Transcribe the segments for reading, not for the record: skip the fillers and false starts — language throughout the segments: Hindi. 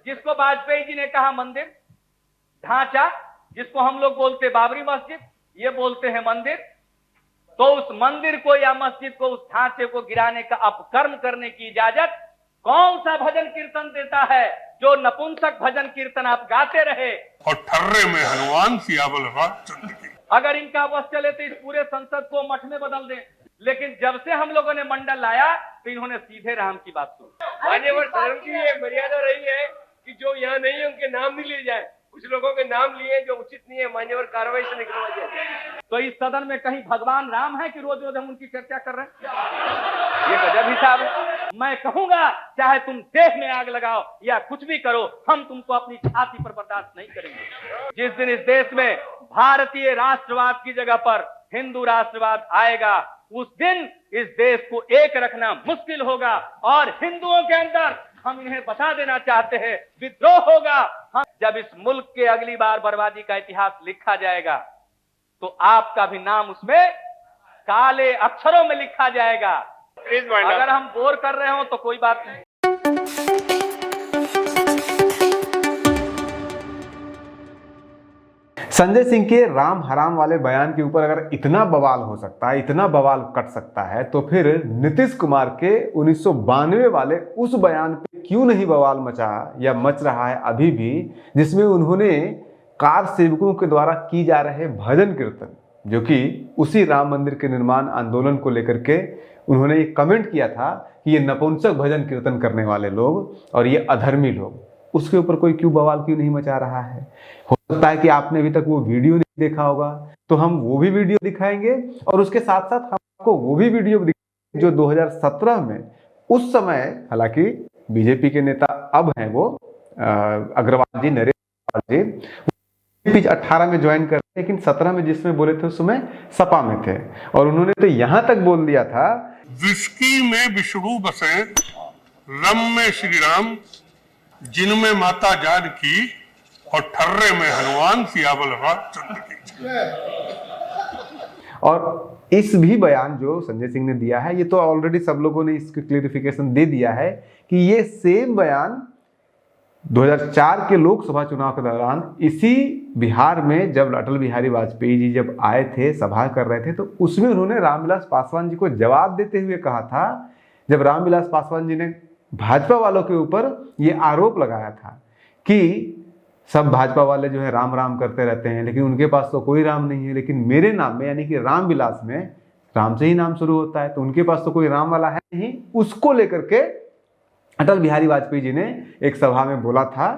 जिसको वाजपेयी जी ने कहा मंदिर, ढांचा, जिसको हम लोग बोलते बाबरी मस्जिद, ये बोलते हैं मंदिर, तो उस मंदिर को या मस्जिद को, उस ढांचे को गिराने का अपकर्म करने की इजाजत कौन सा भजन कीर्तन देता है? जो नपुंसक भजन कीर्तन आप गाते रहे और ठर्रे में हनुमान सियावल रामचंद्र की। अगर इनका बस चले तो इस पूरे संसद को मठ में बदल दें, लेकिन जब से हम लोगों ने मंडल लाया तो इन्होंने सीधे राम की बात सुनी। मान्यवर धर्म की ये मर्यादा रही है कि जो यहाँ नहीं है उनके नाम नहीं लिए जाए। कुछ लोगों के नाम लिए जो उचित नहीं है, मान्यवर कार्रवाई से निकलवा जाए। तो इस सदन में कहीं भगवान राम है कि रोज रोज हम उनकी चर्चा कर रहे हैं? ये गजब हिसाब है। मैं कहूंगा चाहे तुम देह में आग लगाओ या कुछ भी करो, हम तुमको अपनी छाती पर बर्दाश्त नहीं करेंगे। जिस दिन इस देश में भारतीय राष्ट्रवाद की जगह पर हिंदू राष्ट्रवाद आएगा, उस दिन इस देश को एक रखना मुश्किल होगा। और हिंदुओं के अंदर हम इन्हें बता देना चाहते हैं, विद्रोह होगा। हम जब इस मुल्क के अगली बार बर्बादी का इतिहास लिखा जाएगा तो आपका भी नाम उसमें काले अक्षरों में लिखा जाएगा। अगर हम बोर कर रहे हो तो कोई बात नहीं। संजय सिंह के राम हराम वाले बयान के ऊपर अगर इतना बवाल हो सकता है, इतना बवाल कट सकता है, तो फिर नीतीश कुमार के 1992 वाले उस बयान पे क्यों नहीं बवाल मचा या मच रहा है अभी भी, जिसमें उन्होंने कार सेवकों के द्वारा की जा रहे भजन कीर्तन, जो कि उसी राम मंदिर के निर्माण आंदोलन को लेकर के उन्होंने एक कमेंट किया था कि ये नपुंसक भजन कीर्तन करने वाले लोग और ये अधर्मी लोग, उसके ऊपर कोई क्यों बवाल क्यों नहीं मचा रहा है? हो सकता है कि आपने अभी तक वो वीडियो नहीं देखा होगा, तो हम वो भी वीडियो दिखाएंगे और उसके साथ साथ हम आपको वो भी वीडियो दिखाएंगे जो 2017 में, उस समय हालांकि बीजेपी के नेता अब हैं वो अग्रवाल जी, नरेंद्र जी 18 में ज्वाइन कर, लेकिन 17 में जिसमें बोले थे उस समय सपा में थे, और उन्होंने तो यहां तक बोल दिया था, विस्की में विष्णु बसे, रम में श्री राम, जिनमें माता जानकी और ठर्रे में हनुमान सियावल रामचंद्र की। और इस भी बयान जो संजय सिंह ने दिया है, ये तो ऑलरेडी सब लोगों ने इसकी क्लेरिफिकेशन दे दिया है कि ये सेम बयान 2004 के लोकसभा चुनाव के दौरान इसी बिहार में जब अटल बिहारी वाजपेयी जी जब आए थे, सभा कर रहे थे, तो उसमें उन्होंने रामविलास पासवान जी को जवाब देते हुए कहा था, जब रामविलास पासवान जी ने भाजपा वालों के ऊपर ये आरोप लगाया था कि सब भाजपा वाले जो है राम राम करते रहते हैं, लेकिन उनके पास तो कोई राम नहीं है, लेकिन मेरे नाम में यानी कि रामविलास में राम से ही नाम शुरू होता है, तो उनके पास तो कोई राम वाला है नहीं। उसको लेकर के अटल बिहारी वाजपेयी जी ने एक सभा में बोला था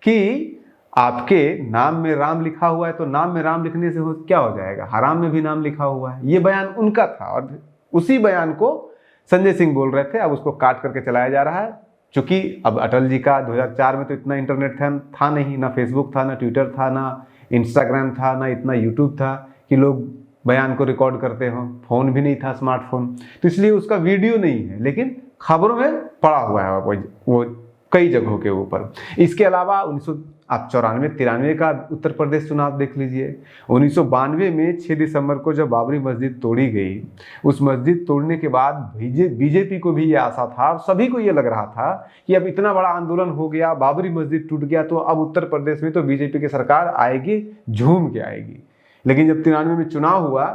कि आपके नाम में राम लिखा हुआ है, तो नाम में राम लिखने से क्या हो जाएगा, हराम में भी नाम लिखा हुआ है। ये बयान उनका था और उसी बयान को संजय सिंह बोल रहे थे। अब उसको काट करके चलाया जा रहा है, क्योंकि अब अटल जी का 2004 में तो इतना इंटरनेट था नहीं, ना फेसबुक था, ना ट्विटर था, ना इंस्टाग्राम था, ना इतना यूट्यूब था कि लोग बयान को रिकॉर्ड करते हो, फोन भी नहीं था, स्मार्टफोन, तो इसलिए उसका वीडियो नहीं है, लेकिन खबरों में पड़ा हुआ है वो कई जगहों के ऊपर। इसके अलावा 1994-93 का उत्तर प्रदेश चुनाव देख लीजिए। 1992 में 6 दिसंबर को जब बाबरी मस्जिद तोड़ी गई, उस मस्जिद तोड़ने के बाद बीजेपी को भी ये आशा था और सभी को ये लग रहा था कि अब इतना बड़ा आंदोलन हो गया, बाबरी मस्जिद टूट गया, तो अब उत्तर प्रदेश में तो बीजेपी की सरकार आएगी, झूम के आएगी। लेकिन जब 93 में चुनाव हुआ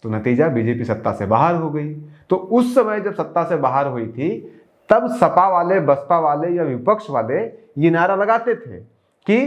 तो नतीजा बीजेपी सत्ता से बाहर हो गई। तो उस समय जब सत्ता से बाहर हुई थी, तब सपा वाले, बसपा वाले या विपक्ष वाले ये नारा लगाते थे कि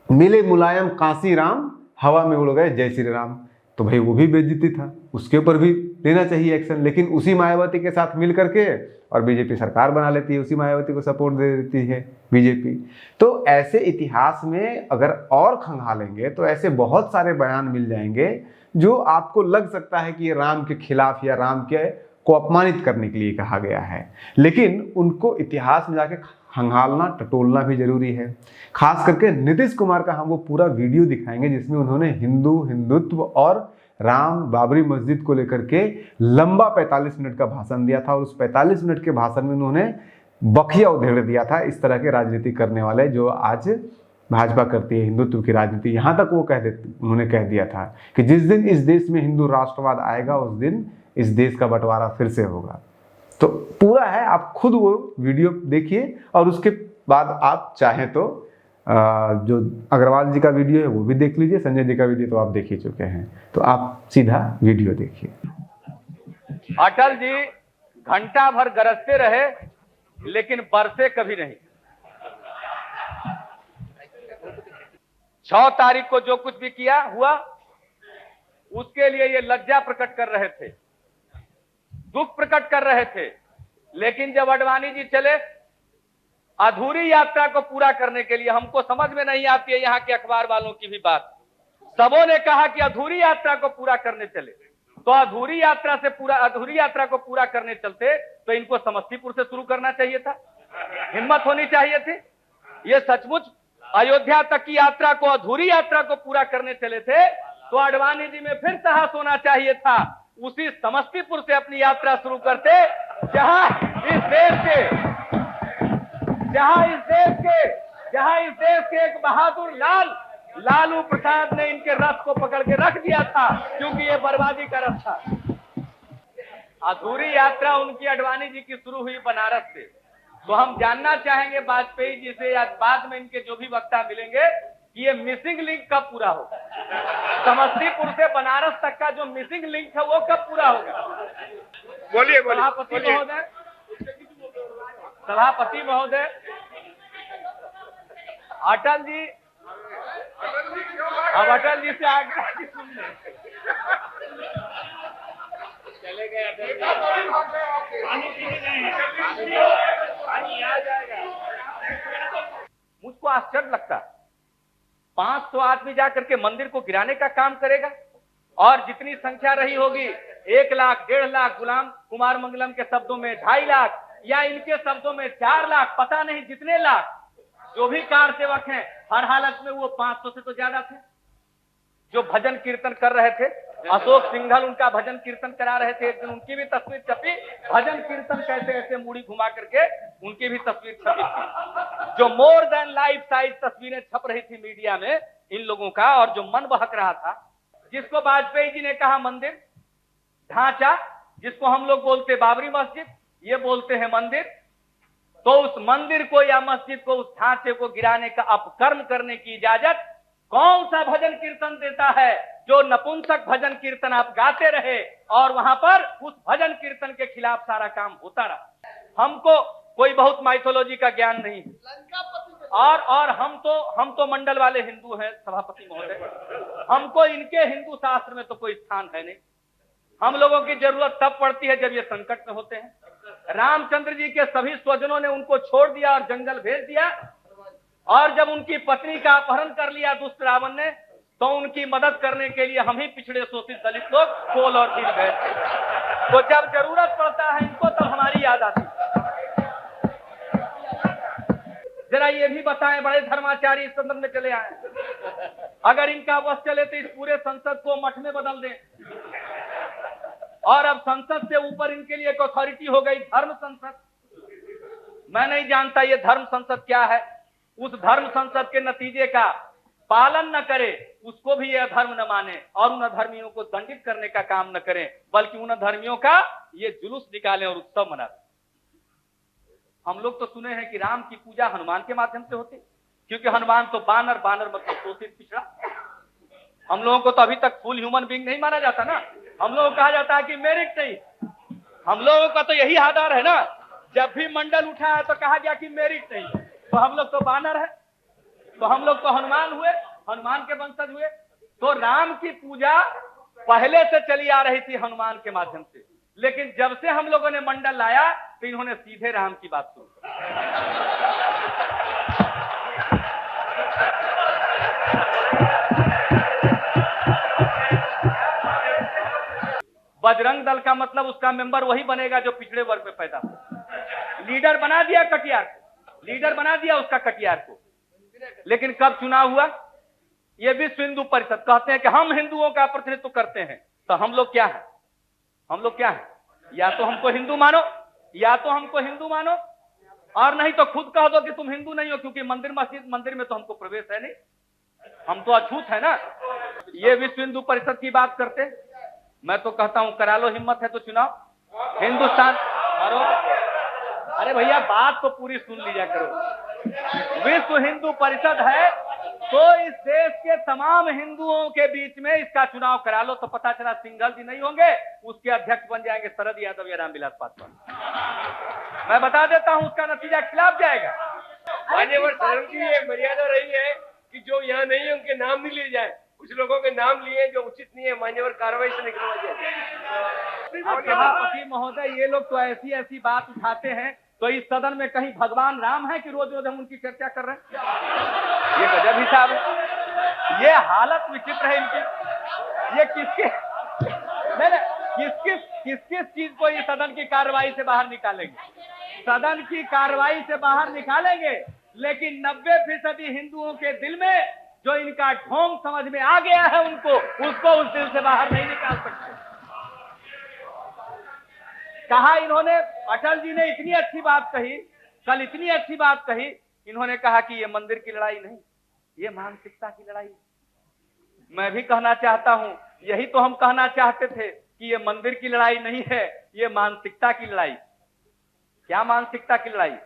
मिले मुलायम कांसी राम, हवा में उड़ गए जय श्री राम। तो भाई वो भी बेइज्जती था, उसके ऊपर भी लेना चाहिए एक्शन, लेकिन उसी मायावती के साथ मिल करके और बीजेपी सरकार बना लेती है, उसी मायावती को सपोर्ट दे देती है बीजेपी। तो ऐसे इतिहास में अगर और खंगालेंगे तो ऐसे बहुत सारे बयान मिल जाएंगे जो आपको लग सकता है कि ये राम के खिलाफ या राम के को अपमानित करने के लिए कहा गया है, लेकिन उनको इतिहास में जाके खंगालना, टटोलना भी जरूरी है। खास करके नीतीश कुमार का हम वो पूरा वीडियो दिखाएंगे जिसमें उन्होंने हिंदुत्व और राम, बाबरी मस्जिद को लेकर के लंबा 45 मिनट का भाषण दिया था, और उस 45 मिनट के भाषण में उन्होंने बखिया उधेड़ दिया था इस तरह के राजनीति करने वाले जो आज भाजपा करती है, हिंदुत्व की राजनीति। यहाँ तक वो उन्होंने कह दिया था कि जिस दिन इस देश में हिंदू राष्ट्रवाद आएगा उस दिन इस देश का बंटवारा फिर से होगा। तो पूरा है, आप खुद वो वीडियो देखिए और उसके बाद आप चाहें तो जो अग्रवाल जी का वीडियो है वो भी देख लीजिए, संजय जी का वीडियो तो आप देख ही चुके हैं, तो आप सीधा वीडियो देखिए। अटल जी घंटा भर गरजते रहे लेकिन बरसे कभी नहीं। 6 तारीख को जो कुछ भी किया हुआ उसके लिए ये लज्जा प्रकट कर रहे थे, दुख प्रकट कर रहे थे, लेकिन जब आडवाणी जी चले अधूरी यात्रा को पूरा करने के लिए, हमको समझ में नहीं आती है यहाँ के अखबार वालों की भी बात, सबों ने कहा कि अधूरी यात्रा को पूरा करने चले, तो अधूरी यात्रा को पूरा करने चलते तो इनको समस्तीपुर से शुरू करना चाहिए था, हिम्मत होनी चाहिए थी। ये सचमुच अयोध्या तक की यात्रा को, अधूरी यात्रा को पूरा करने चले थे तो आडवाणी जी में फिर साहस होना चाहिए था, उसी समस्तीपुर से अपनी यात्रा शुरू करते जहां इस देश के एक बहादुर लालू प्रसाद ने इनके रथ को पकड़ के रख दिया था, क्योंकि ये बर्बादी का रथ था। अधूरी यात्रा उनकी आडवाणी जी की शुरू हुई बनारस से, तो हम जानना चाहेंगे वाजपेयी जी से या बाद में इनके जो भी वक्ता मिलेंगे कि ये मिसिंग लिंक कब पूरा होगा, समस्तीपुर से बनारस तक का जो मिसिंग लिंक है वो कब पूरा होगा। बोलिए सभापति महोदय, अटल जी, अब अटल जी से आग्रह की सुन लें। चले गए मुझको आश्चर्य लगता, 500 आदमी जाकर के मंदिर को गिराने का काम करेगा, और जितनी संख्या रही होगी 1 लाख 1.5 लाख, गुलाम कुमार मंगलम के शब्दों में 2.5 लाख या इनके शब्दों में 4 लाख, पता नहीं जितने लाख जो भी कार सेवक हैं, हर हालत में वो 500 से तो ज्यादा थे जो भजन कीर्तन कर रहे थे। अशोक सिंघल उनका भजन कीर्तन करा रहे थे, एक दिन उनकी भी तस्वीर छपी, भजन कीर्तन कैसे ऐसे मुड़ी घुमा करके उनकी भी तस्वीर छपी थी। जो मोर देन लाइफ साइज तस्वीरें छप रही थी मीडिया में इन लोगों का, और जो मन बहक रहा था, जिसको वाजपेयी जी ने कहा मंदिर ढांचा, जिसको हम लोग बोलते बाबरी मस्जिद, ये बोलते हैं मंदिर, तो उस मंदिर को या मस्जिद को, उस ढांचे को गिराने का अपकर्म करने की इजाजत कौन सा भजन कीर्तन देता है? जो नपुंसक भजन कीर्तन आप गाते रहे और वहां पर उस भजन कीर्तन के खिलाफ सारा काम होता रहा। हमको कोई बहुत माइथोलॉजी का ज्ञान नहीं है, और हम तो मंडल वाले हिंदू हैं सभापति महोदय, हमको इनके हिंदू शास्त्र में तो कोई स्थान है नहीं। हम लोगों की जरूरत तब पड़ती है जब ये संकट में होते हैं। रामचंद्र जी के सभी स्वजनों ने उनको छोड़ दिया और जंगल भेज दिया, और जब उनकी पत्नी का अपहरण कर लिया दुष्ट रावण ने, तो उनकी मदद करने के लिए हम ही पिछड़े शोषित दलित लोग कोल और दिल गए थे। तो जब जरूरत पड़ता है इनको, तब हमारी याद आती है। जरा ये भी बताएं, बड़े धर्माचारी इस संदर्भ में चले आए, अगर इनका बस चले तो इस पूरे संसद को मठ में बदल दें, और अब संसद से ऊपर इनके लिए एक अथॉरिटी हो गई धर्म संसद। मैं नहीं जानता ये धर्म संसद क्या है। उस धर्म संसद के नतीजे का पालन न करे, उसको भी यह धर्म न माने, और उन अधर्मियों को दंडित करने का काम न करें, बल्कि उन अधर्मियों का ये जुलूस निकालें और उत्सव मनाएं। हम लोग तो सुने हैं कि राम की पूजा हनुमान के माध्यम से होती, क्योंकि हनुमान तो बानर मतलब शोषित पिछड़ा। हम लोगों को तो अभी तक फुल ह्यूमन बीइंग नहीं माना जाता ना, हम लोगों को कहा जाता है कि मेरिट नहीं। हम लोगों का तो यही आधार है ना, जब भी मंडल उठा है तो कहा गया कि मेरिट नहीं, तो हम लोग तो बानर है, तो हम लोग तो हनुमान हुए, हनुमान के वंशज हुए। तो राम की पूजा पहले से चली आ रही थी हनुमान के माध्यम से, लेकिन जब से हम लोगों ने मंडल लाया तो इन्होंने सीधे राम की बात शुरू की। बजरंग दल का मतलब उसका मेंबर वही बनेगा जो पिछड़े वर्ग में पैदा हो। लीडर बना दिया कटियार को, लीडर बना दिया उसका कटियार को, लेकिन कब चुनाव हुआ? ये विश्व हिंदू परिषद कहते हैं कि हम हिंदुओं का प्रतिनिधित्व करते हैं, तो हम लोग क्या है? हम लोग क्या है? या तो हमको हिंदू मानो, या तो हमको हिंदू मानो, और नहीं तो खुद कह दो कि तुम हिंदू नहीं हो, क्योंकि मंदिर मस्जिद मंदिर में तो हमको प्रवेश है नहीं, हम तो अछूत है ना। ये विश्व हिंदू परिषद की बात करते, मैं तो कहता हूं करा लो, हिम्मत है तो चुनाव हिंदुस्तान। अरे भैया बात तो पूरी सुन लीजिए करो। विश्व हिंदू परिषद है, तो इस देश के तमाम हिंदुओं के बीच में इसका चुनाव करा लो, तो पता चला सिंघल जी नहीं होंगे, उसके अध्यक्ष बन जाएंगे शरद यादव या रामविलास पासवान। मैं बता देता हूं, उसका नतीजा खिलाफ जाएगा। मान्यवर सदन की ये मर्यादा रही है कि जो यहाँ नहीं है उनके नाम नहीं लिए जाए। कुछ लोगों के नाम लिए जो उचित नहीं है, मान्यवर कार्रवाई से निकलवा जाए। सभापति महोदय, ये लोग तो ऐसी ऐसी बात उठाते हैं, तो इस सदन में कहीं भगवान राम है कि रोज रोज हम उनकी चर्चा कर रहे हैं? ये गजब हिसाब है। ये हालत विचित्र है इनकी। ये किस किस चीज को ये सदन की कार्रवाई से बाहर निकालेंगे? सदन की कार्रवाई से बाहर निकालेंगे, लेकिन 90% हिंदुओं के दिल में जो इनका ढोंग समझ में आ गया है, उसको उस दिल से बाहर नहीं निकाल सकते। कहा इन्होंने, अटल जी ने इतनी अच्छी बात कही, कल इतनी अच्छी बात कही, इन्होंने कहा कि ये मंदिर की लड़ाई नहीं, ये मानसिकता की लड़ाई। मैं भी कहना चाहता हूं, यही तो हम कहना चाहते थे कि ये मंदिर की लड़ाई नहीं है, ये मानसिकता की लड़ाई। क्या मानसिकता की लड़ाई?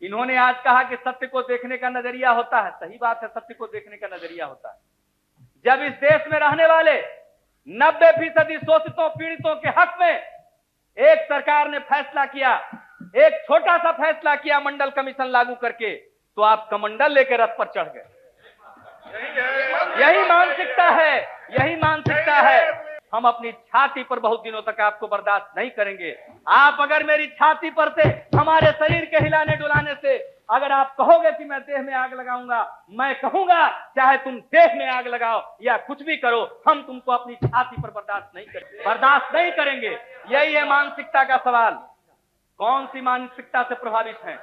इन्होंने आज कहा कि सत्य को देखने का नजरिया होता है। सही बात है, सत्य को देखने का नजरिया होता है। जब इस देश में रहने वाले 90% शोषितों पीड़ितों के हक में एक सरकार ने फैसला किया, एक छोटा सा फैसला किया मंडल कमीशन लागू करके, तो आप कमंडल लेकर रथ पर चढ़ गए। यही मानसिकता है, यही मानसिकता है। हम अपनी छाती पर बहुत दिनों तक आपको बर्दाश्त नहीं करेंगे। आप अगर मेरी छाती पर से, हमारे शरीर के हिलाने डुलाने से अगर आप कहोगे कि मैं देह में आग लगाऊंगा, मैं कहूंगा चाहे तुम देह में आग लगाओ या कुछ भी करो, हम तुमको अपनी छाती पर बर्दाश्त नहीं करेंगे। यही है मानसिकता का सवाल। कौन सी मानसिकता से प्रभावित है?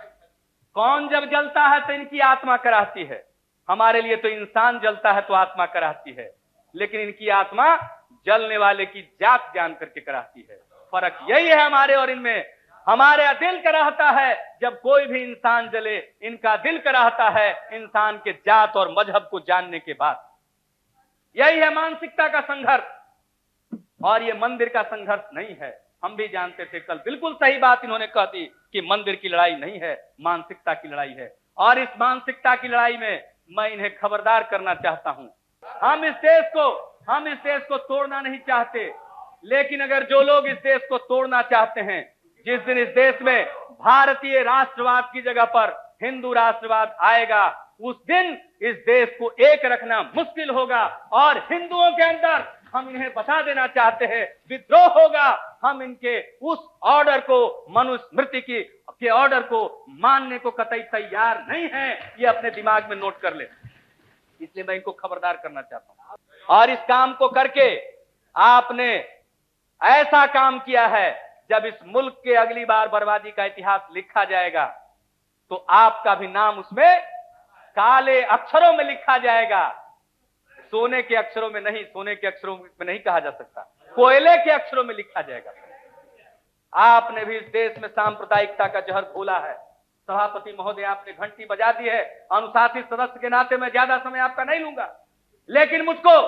कौन जब जलता है तो इनकी आत्मा कराहती है। हमारे लिए तो इंसान जलता है तो आत्मा कराहती है, लेकिन इनकी आत्मा जलने वाले की जात जान करके कराहती है। फर्क यही है हमारे और इनमें। हमारे दिल कराहता है जब कोई भी इंसान जले, इनका दिल कराहता है इंसान के जात और मजहब को जानने के बाद। यही है मानसिकता का संघर्ष, और ये मंदिर का संघर्ष नहीं है। हम भी जानते थे, कल बिल्कुल सही बात इन्होंने कहा थी कि मंदिर की लड़ाई नहीं है, मानसिकता की लड़ाई है। और इस मानसिकता की लड़ाई में मैं इन्हें खबरदार करना चाहता हूं। हम इस देश को तोड़ना नहीं चाहते, लेकिन अगर जो लोग इस देश को तोड़ना चाहते हैं, जिस दिन इस देश में भारतीय राष्ट्रवाद की जगह पर हिंदू राष्ट्रवाद आएगा, उस दिन इस देश को एक रखना मुश्किल होगा। और हिंदुओं के अंदर, हम इन्हें बता देना चाहते हैं, विद्रोह होगा। हम इनके उस ऑर्डर को, मनुस्मृति के ऑर्डर को मानने को कतई तैयार नहीं है। ये अपने दिमाग में नोट कर ले। इसलिए मैं इनको खबरदार करना चाहता हूं। और इस काम को करके आपने ऐसा काम किया है, जब इस मुल्क के अगली बार बर्बादी का इतिहास लिखा जाएगा तो आपका भी नाम उसमें काले अक्षरों में लिखा जाएगा। सोने के अक्षरों में नहीं, सोने के अक्षरों में नहीं कहा जा सकता, कोयले के अक्षरों में लिखा जाएगा। आपने भी इस देश में सांप्रदायिकता का जहर घोला है। सभापति महोदय, आपने घंटी बजा दी है। अनुशासित सदस्य के नाते मैं ज्यादा समय आपका नहीं लूंगा, लेकिन मुझको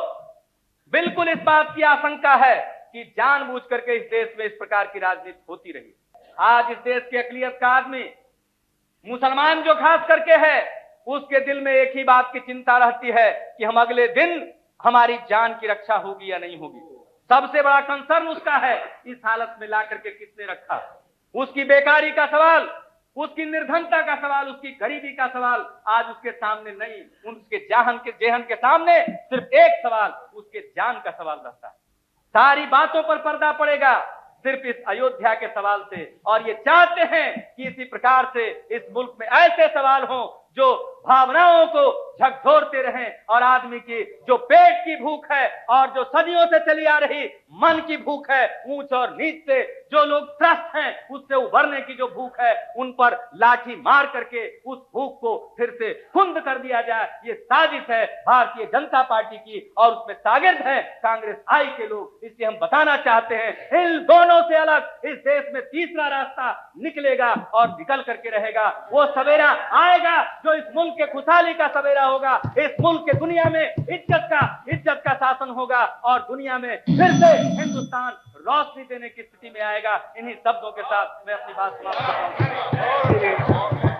बिल्कुल इस बात की आशंका है कि जानबूझ करके इस देश में इस प्रकार की राजनीति होती रही। आज इस देश के अकलियत का आदमी, मुसलमान जो खास करके है, उसके दिल में एक ही बात की चिंता रहती है कि हम अगले दिन हमारी जान की रक्षा होगी या नहीं होगी। सबसे बड़ा कंसर्न उसका है। इस हालत में ला करके किसने रखा? उसकी बेकारी का सवाल, उसकी निर्धनता का सवाल, उसकी गरीबी का सवाल आज उसके सामने नहीं, उसके जेहन के सामने सिर्फ एक सवाल, उसके जान का सवाल रहता है। सारी बातों पर पर्दा पड़ेगा सिर्फ इस अयोध्या के सवाल से। और ये चाहते हैं कि इसी प्रकार से इस मुल्क में ऐसे सवाल हों जो भावनाओं को झकझोरते रहें, और आदमी की जो पेट की भूख है और जो सदियों से चली आ रही मन की भूख है, ऊंच और नीच से जो लोग त्रस्त हैं, उससे उभरने की जो भूख है, उन पर लाठी मार करके उस भूख को फिर से कुंद कर दिया जाए। ये साजिश है भारतीय जनता पार्टी की, और उसमें शागिर्द हैं कांग्रेस आई के लोग। इसलिए हम बताना चाहते हैं, इन दोनों से अलग इस देश में तीसरा रास्ता निकलेगा और निकल करके रहेगा। वो सवेरा आएगा जो इस मुल्क के खुशहाली का सवेरा होगा। इस मुल्क के दुनिया में इज्जत का शासन होगा, और दुनिया में फिर से हिंदुस्तान रोशनी देने की स्थिति में आएगा। इन्हीं शब्दों के साथ मैं अपनी बात समाप्त करता हूं।